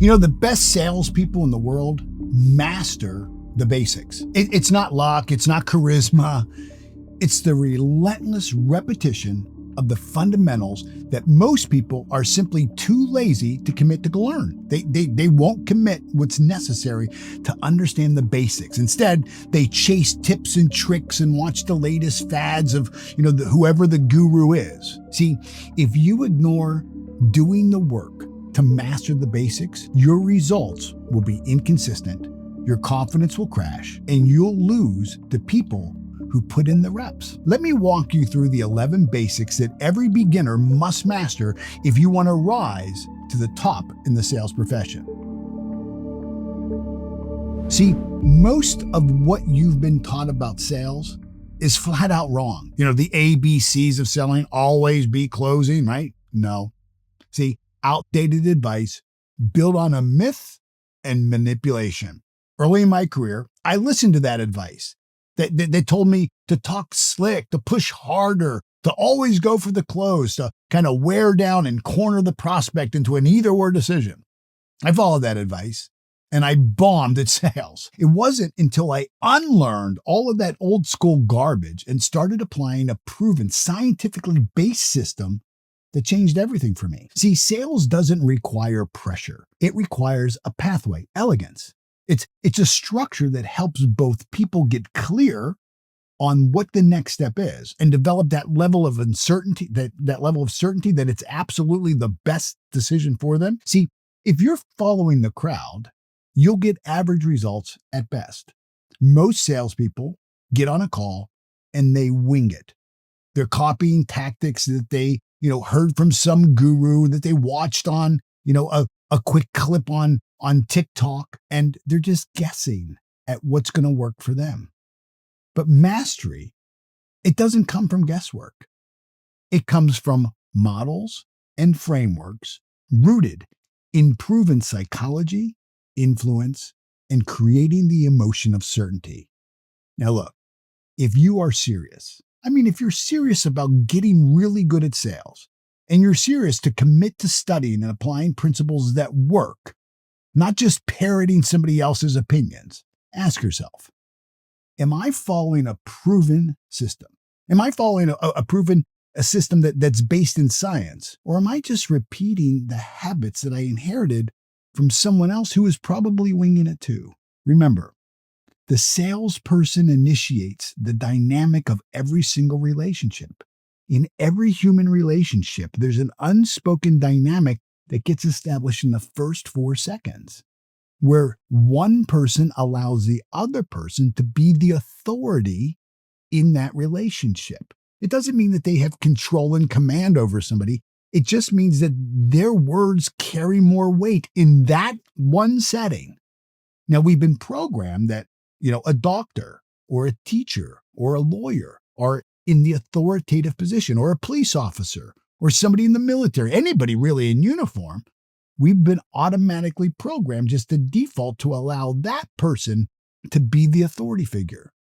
The best salespeople in the world master the basics. It's not luck, it's not charisma, it's the relentless repetition of the fundamentals that most people are simply too lazy to commit to learn. They won't commit what's necessary to understand the basics. Instead, they chase tips and tricks and watch the latest fads of, whoever the guru is. See, if you ignore doing the work to master the basics, your results will be inconsistent, your confidence will crash, and you'll lose to people who put in the reps. Let me walk you through the 11 basics that every beginner must master if you want to rise to the top in the sales profession. See, most of what you've been taught about sales is flat out wrong. The ABCs of selling, always be closing, right? No. See, outdated advice built on a myth and manipulation. Early in my career, I listened to that advice. They told me to talk slick, to push harder, to always go for the close, to kind of wear down and corner the prospect into an either-or decision. I followed that advice, and I bombed at sales. It wasn't until I unlearned all of that old school garbage and started applying a proven, scientifically based system that changed everything for me. See, sales doesn't require pressure. It requires a pathway, elegance. It's a structure that helps both people get clear on what the next step is and develop that level of uncertainty, that level of certainty that it's absolutely the best decision for them. See, if you're following the crowd, you'll get average results at best. Most salespeople get on a call and they wing it. They're copying tactics that they heard from some guru that they watched on, a quick clip on TikTok, and they're just guessing at what's going to work for them. But mastery, it doesn't come from guesswork. It comes from models and frameworks rooted in proven psychology, influence, and creating the emotion of certainty. Now look, if you are serious, if you're serious about getting really good at sales, and you're serious to commit to studying and applying principles that work, not just parroting somebody else's opinions, ask yourself, am I following a proven system? Am I following a system that's based in science? Or am I just repeating the habits that I inherited from someone else who is probably winging it too? Remember, the salesperson initiates the dynamic of every single relationship. In every human relationship, there's an unspoken dynamic that gets established in the first 4 seconds, where one person allows the other person to be the authority in that relationship. It doesn't mean that they have control and command over somebody. It just means that their words carry more weight in that one setting. Now, we've been programmed that a doctor or a teacher or a lawyer are in the authoritative position, or a police officer or somebody in the military, anybody really in uniform. We've been automatically programmed just to default to allow that person to be the authority figure.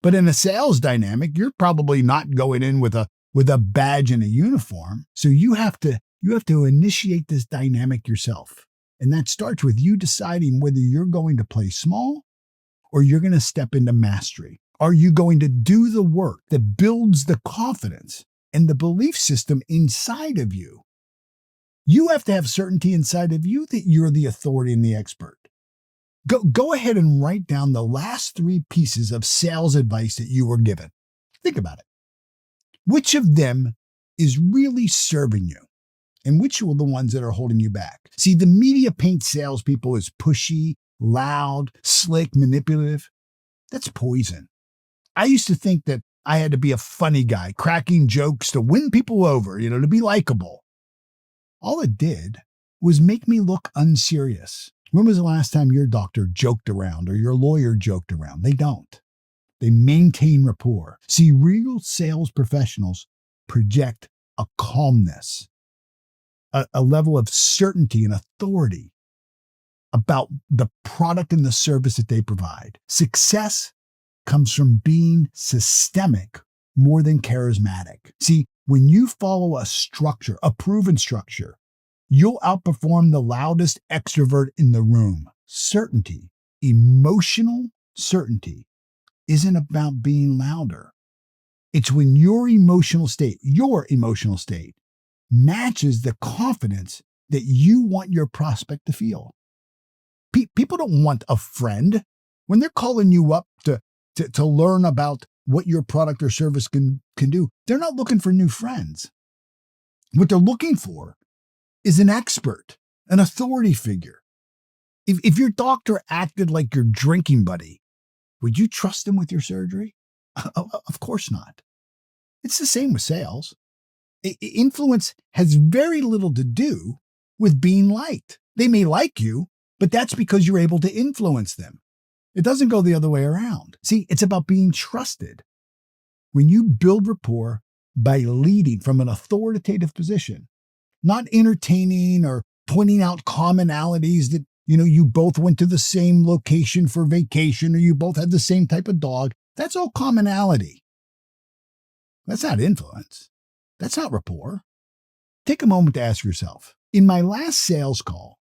But in a sales dynamic, you're probably not going in with a badge and a uniform. So you have to initiate this dynamic yourself. And that starts with you deciding whether you're going to play small or you're going to step into mastery. Are you going to do the work that builds the confidence and the belief system inside of you? You have to have certainty inside of you that you're the authority and the expert. Go ahead and write down the last 3 pieces of sales advice that you were given. Think about it. Which of them is really serving you? And which are the ones that are holding you back? See, the media paints salespeople as pushy, loud, slick, manipulative. That's poison. I used to think that I had to be a funny guy, cracking jokes to win people over, to be likable. All it did was make me look unserious. When was the last time your doctor joked around or your lawyer joked around? They don't. They maintain rapport. See, real sales professionals project a calmness, a level of certainty and authority about the product and the service that they provide. Success comes from being systemic more than charismatic. See, when you follow a structure, a proven structure, You'll outperform the loudest extrovert in the room. Certainty, emotional certainty, isn't about being louder. It's when your emotional state matches the confidence that you want your prospect to feel. People don't want a friend when they're calling you up to learn about what your product or service can do. They're not looking for new friends. What they're looking for is an expert, an authority figure. If your doctor acted like your drinking buddy, would you trust him with your surgery? Of course not. It's the same with sales. Influence has very little to do with being liked. They may like you, but that's because you're able to influence them. It doesn't go the other way around. See, it's about being trusted. When you build rapport by leading from an authoritative position, not entertaining or pointing out commonalities that, you both went to the same location for vacation or you both had the same type of dog, that's all commonality. That's not influence. That's not rapport. Take a moment to ask yourself, in my last sales call,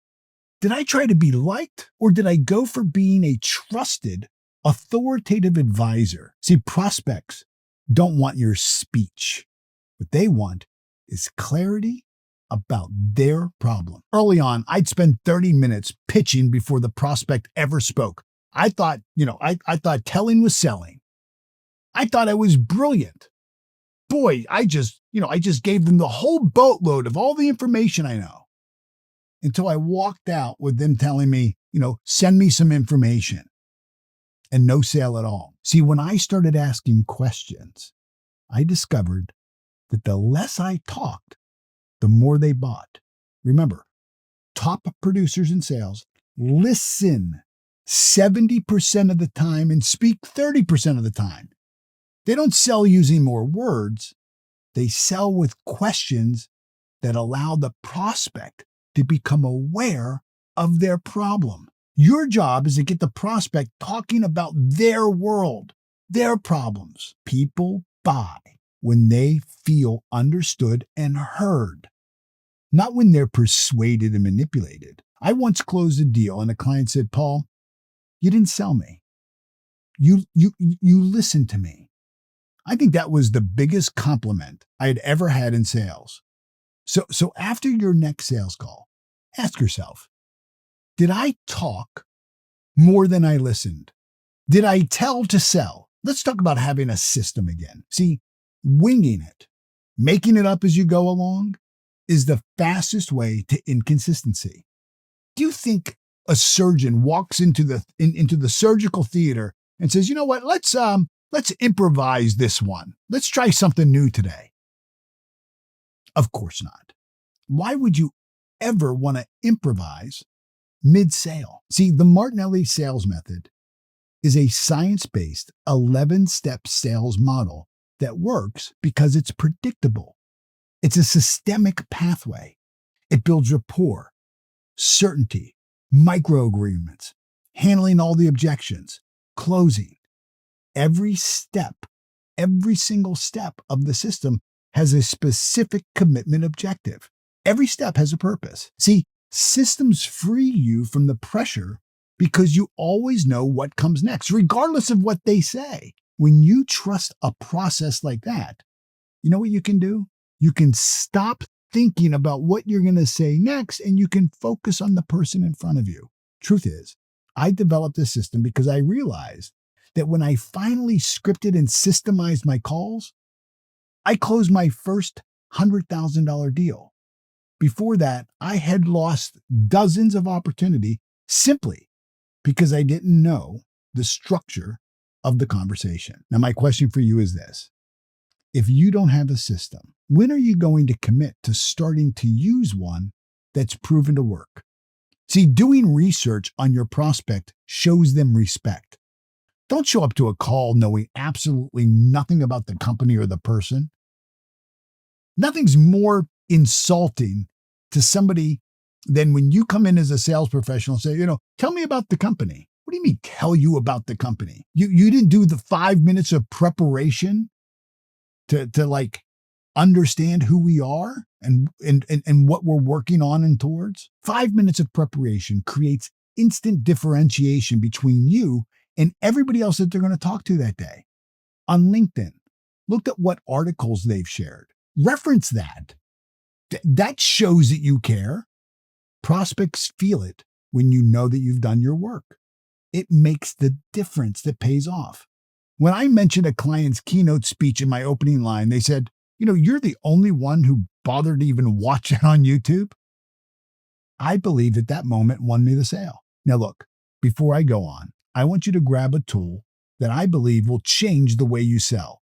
did I try to be liked or did I go for being a trusted, authoritative advisor? See, prospects don't want your speech. What they want is clarity about their problem. Early on, I'd spend 30 minutes pitching before the prospect ever spoke. I thought telling was selling. I thought I was brilliant. Boy, I just gave them the whole boatload of all the information I know until I walked out with them telling me, send me some information and no sale at all. See, when I started asking questions, I discovered that the less I talked, the more they bought. Remember, top producers in sales listen 70% of the time and speak 30% of the time. They don't sell using more words. They sell with questions that allow the prospect to become aware of their problem. Your job is to get the prospect talking about their world, their problems. People buy when they feel understood and heard, not when they're persuaded and manipulated. I once closed a deal and a client said, Paul, you didn't sell me. You listened to me. I think that was the biggest compliment I had ever had in sales. So after your next sales call, ask yourself, did I talk more than I listened? Did I tell to sell? Let's talk about having a system again. See, winging it, making it up as you go along is the fastest way to inconsistency. Do you think a surgeon walks into the surgical theater and says, you know what, let's improvise this one. Let's try something new today? Of course not. Why would you ever want to improvise mid-sale? See, the Martinelli sales method is a science-based 11-step sales model that works because it's predictable. It's a systemic pathway. It builds rapport, certainty, micro-agreements, handling all the objections, closing. Every single step of the system has a specific commitment objective. Every step has a purpose. See, systems free you from the pressure because you always know what comes next, regardless of what they say. When you trust a process like that, you know what you can do? You can stop thinking about what you're going to say next and you can focus on the person in front of you. Truth is, I developed this system because I realized that when I finally scripted and systemized my calls, I closed my first $100,000 deal. Before that, I had lost dozens of opportunity simply because I didn't know the structure of the conversation. Now, my question for you is this. If you don't have a system, when are you going to commit to starting to use one that's proven to work? See, doing research on your prospect shows them respect. Don't show up to a call knowing absolutely nothing about the company or the person. Nothing's more insulting to somebody than when you come in as a sales professional and say, tell me about the company. What do you mean tell you about the company? You didn't do the 5 minutes of preparation to understand who we are and what we're working on and towards. 5 minutes of preparation creates instant differentiation between you and everybody else that they're going to talk to that day. On LinkedIn, look at what articles they've shared. Reference that. That shows that you care. Prospects feel it when you know that you've done your work. It makes the difference that pays off. When I mentioned a client's keynote speech in my opening line, they said, you're the only one who bothered to even watch it on YouTube. I believe that moment won me the sale. Now, look, before I go on, I want you to grab a tool that I believe will change the way you sell.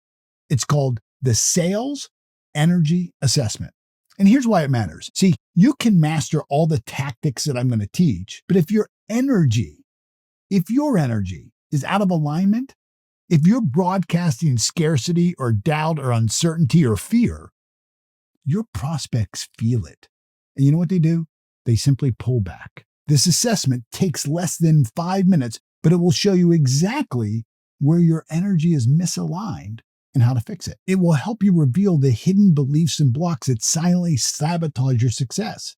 It's called the Sales Energy Assessment. And here's why it matters. See, you can master all the tactics that I'm going to teach, but if your energy is out of alignment, if you're broadcasting scarcity or doubt or uncertainty or fear, your prospects feel it. And you know what they do? They simply pull back. This assessment takes less than 5 minutes, but it will show you exactly where your energy is misaligned and how to fix it. It will help you reveal the hidden beliefs and blocks that silently sabotage your success.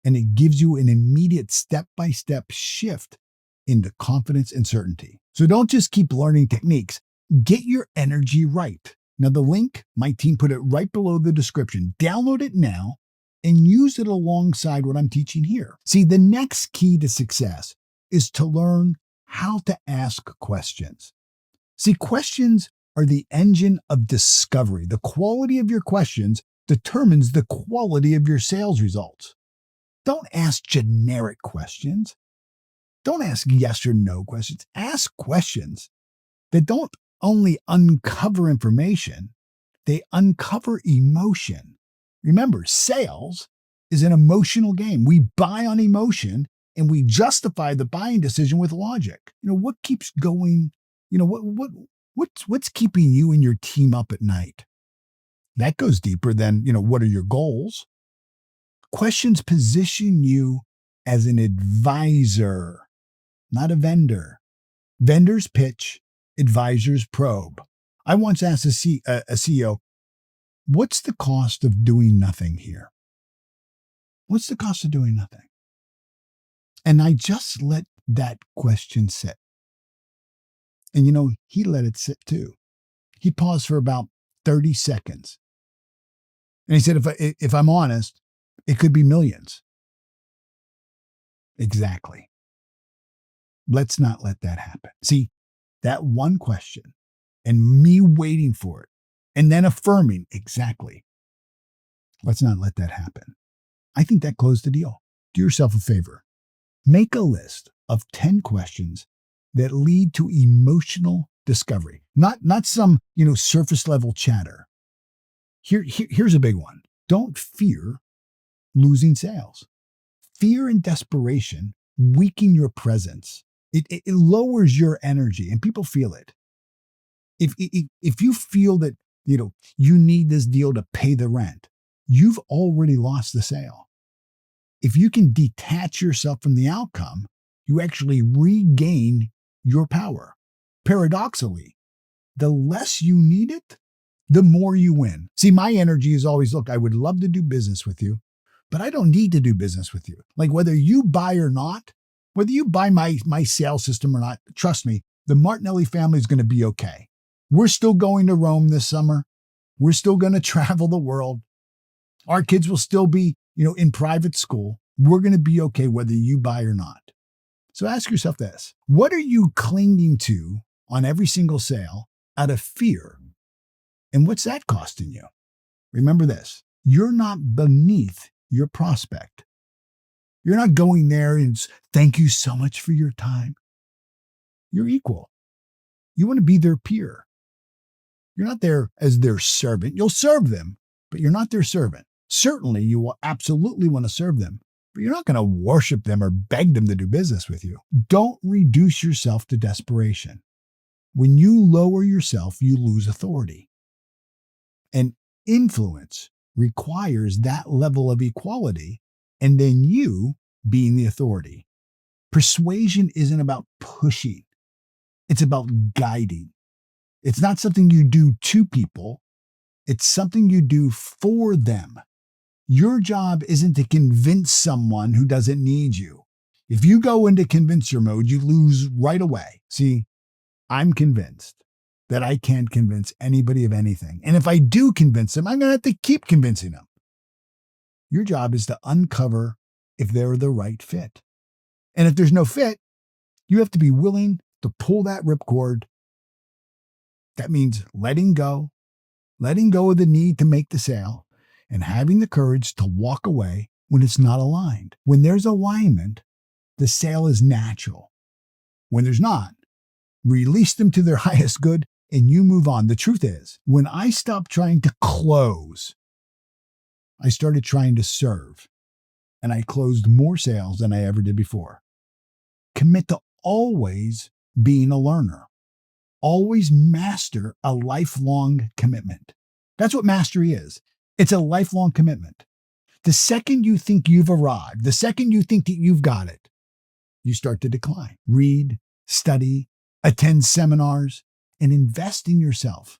And it gives you an immediate step-by-step shift into confidence and certainty. So don't just keep learning techniques. Get your energy right. Now, the link, my team put it right below the description. Download it now and use it alongside what I'm teaching here. See, the next key to success is to learn how to ask questions. See, questions are the engine of discovery. The quality of your questions determines the quality of your sales results. Don't ask generic questions. Don't ask yes or no questions. Ask questions that don't only uncover information, they uncover emotion. Remember, sales is an emotional game. We buy on emotion and we justify the buying decision with logic. What keeps going? What's keeping you and your team up at night? That goes deeper than, what are your goals? Questions position you as an advisor, not a vendor. Vendors pitch, advisors probe. I once asked a CEO, what's the cost of doing nothing here? What's the cost of doing nothing? And I just let that question sit. And he let it sit too. He paused for about 30 seconds. And he said, if I'm honest, it could be millions. Exactly. Let's not let that happen. See, that one question and me waiting for it and then affirming exactly. Let's not let that happen. I think that closed the deal. Do yourself a favor. Make a list of 10 questions that lead to emotional discovery, not some, surface level chatter. Here's a big one. Don't fear losing sales. Fear and desperation weaken your presence. It lowers your energy and people feel it. If you feel that, you need this deal to pay the rent, you've already lost the sale. If you can detach yourself from the outcome, you actually regain your power. Paradoxically, the less you need it, the more you win. See, my energy is always, look, I would love to do business with you, but I don't need to do business with you. Like whether you buy or not, whether you buy my sales system or not, trust me, the Martinelli family is going to be okay. We're still going to Rome this summer. We're still going to travel the world. Our kids will still be, in private school. We're going to be okay whether you buy or not. So ask yourself this. What are you clinging to on every single sale out of fear? And what's that costing you? Remember this. You're not beneath your prospect. You're not going there and thank you so much for your time. You're equal. You want to be their peer. You're not there as their servant. You'll serve them, but you're not their servant. Certainly, you will absolutely want to serve them, but you're not going to worship them or beg them to do business with you. Don't reduce yourself to desperation. When you lower yourself, you lose authority. And influence requires that level of equality, and then you being the authority. Persuasion isn't about pushing. It's about guiding. It's not something you do to people. It's something you do for them. Your job isn't to convince someone who doesn't need you. If you go into convincer mode, you lose right away. See, I'm convinced that I can't convince anybody of anything. And if I do convince them, I'm going to have to keep convincing them. Your job is to uncover if they're the right fit. And if there's no fit, you have to be willing to pull that ripcord. That means letting go of the need to make the sale, and having the courage to walk away when it's not aligned. When there's alignment, the sale is natural. When there's not, release them to their highest good and you move on. The truth is, when I stopped trying to close, I started trying to serve, and I closed more sales than I ever did before. Commit to always being a learner. Always master a lifelong commitment. That's what mastery is. It's a lifelong commitment. The second you think you've arrived, the second you think that you've got it, you start to decline. Read, study, attend seminars, and invest in yourself.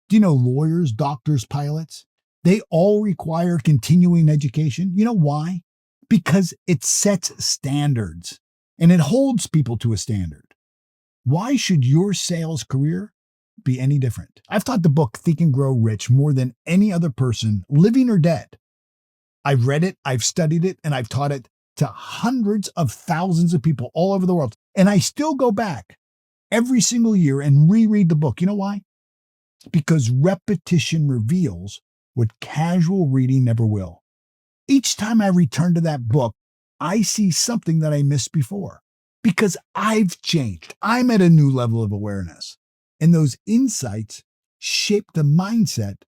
Do you know lawyers, doctors, pilots? They all require continuing education. You know why? Because it sets standards and it holds people to a standard. Why should your sales career be any different? I've taught the book Think and Grow Rich more than any other person, living or dead. I've read it, I've studied it, and I've taught it to hundreds of thousands of people all over the world. And I still go back every single year and reread the book. You know why? Because repetition reveals what casual reading never will. Each time I return to that book, I see something that I missed before because I've changed. I'm at a new level of awareness. And those insights shaped the mindset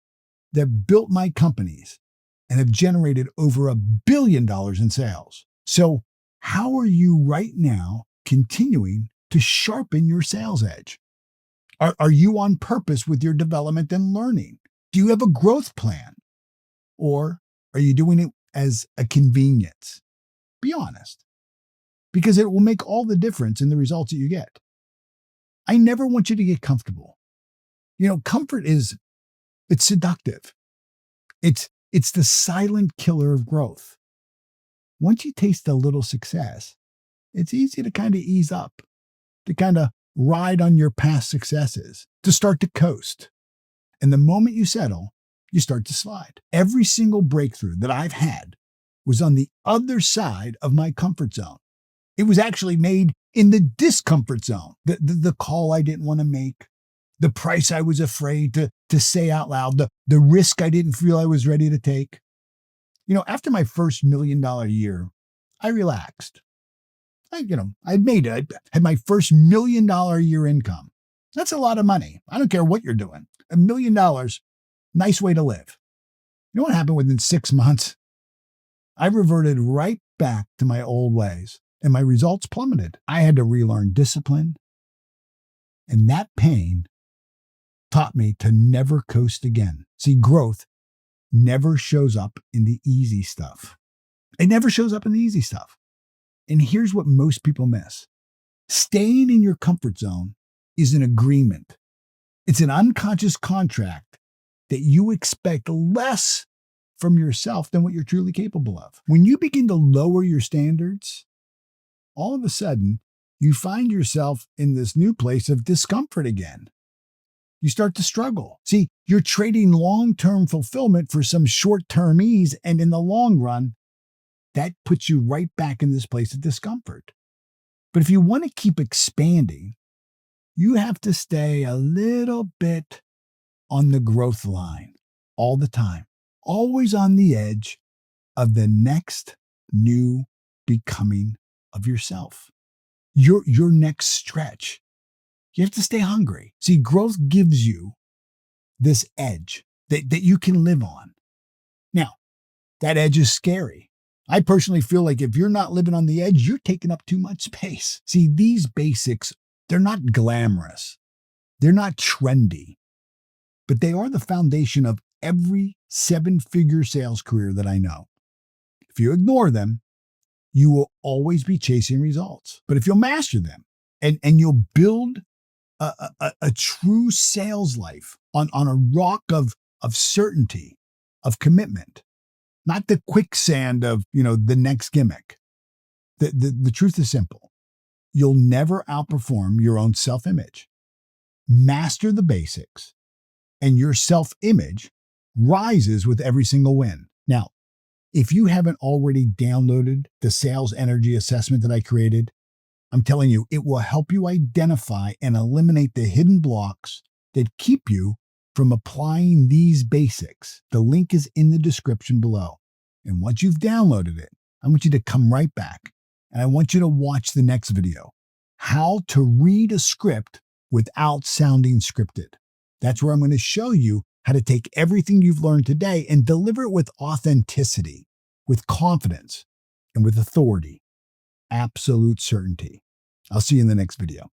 that built my companies and have generated over $1 billion in sales. So how are you right now continuing to sharpen your sales edge? Are you on purpose with your development and learning? Do you have a growth plan? Or are you doing it as a convenience? Be honest, because it will make all the difference in the results that you get. I never want you to get comfortable. You know, comfort it's seductive. It's the silent killer of growth. Once you taste a little success, it's easy to kind of ease up, to kind of ride on your past successes, to start to coast. And the moment you settle, you start to slide. Every single breakthrough that I've had was on the other side of my comfort zone. It was actually made in the discomfort zone. The call I didn't want to make, the price I was afraid to say out loud, the risk I didn't feel I was ready to take. You know, after my first $1 million year, I relaxed. I had my first $1 million year income. That's a lot of money. I don't care what you're doing. $1 million, nice way to live. You know what happened within 6 months? I reverted right back to my old ways and my results plummeted. I had to relearn discipline. And that pain taught me to never coast again. See, growth never shows up in the easy stuff. It never shows up in the easy stuff. And here's what most people miss. Staying in your comfort zone is an agreement. It's an unconscious contract that you expect less from yourself than what you're truly capable of. When you begin to lower your standards, all of a sudden, you find yourself in this new place of discomfort again. You start to struggle. See, you're trading long-term fulfillment for some short-term ease, and in the long run, that puts you right back in this place of discomfort. But if you want to keep expanding, you have to stay a little bit on the growth line all the time, always on the edge of the next new becoming of yourself, your next stretch. You have to stay hungry. See, growth gives you this edge that you can live on. Now, that edge is scary. I personally feel like if you're not living on the edge, you're taking up too much space. See, these basics, they're not glamorous. They're not trendy, but they are the foundation of every 7-figure sales career that I know. If you ignore them, you will always be chasing results. But if you'll master them and you'll build a true sales life on a rock of of certainty, of commitment, not the quicksand of, the next gimmick. The truth is simple. You'll never outperform your own self-image. Master the basics, and your self-image rises with every single win. Now, if you haven't already downloaded the sales energy assessment that I created, I'm telling you, it will help you identify and eliminate the hidden blocks that keep you from applying these basics. The link is in the description below. And once you've downloaded it, I want you to come right back and I want you to watch the next video. How to read a script without sounding scripted. That's where I'm going to show you how to take everything you've learned today and deliver it with authenticity, with confidence, and with authority. Absolute certainty. I'll see you in the next video.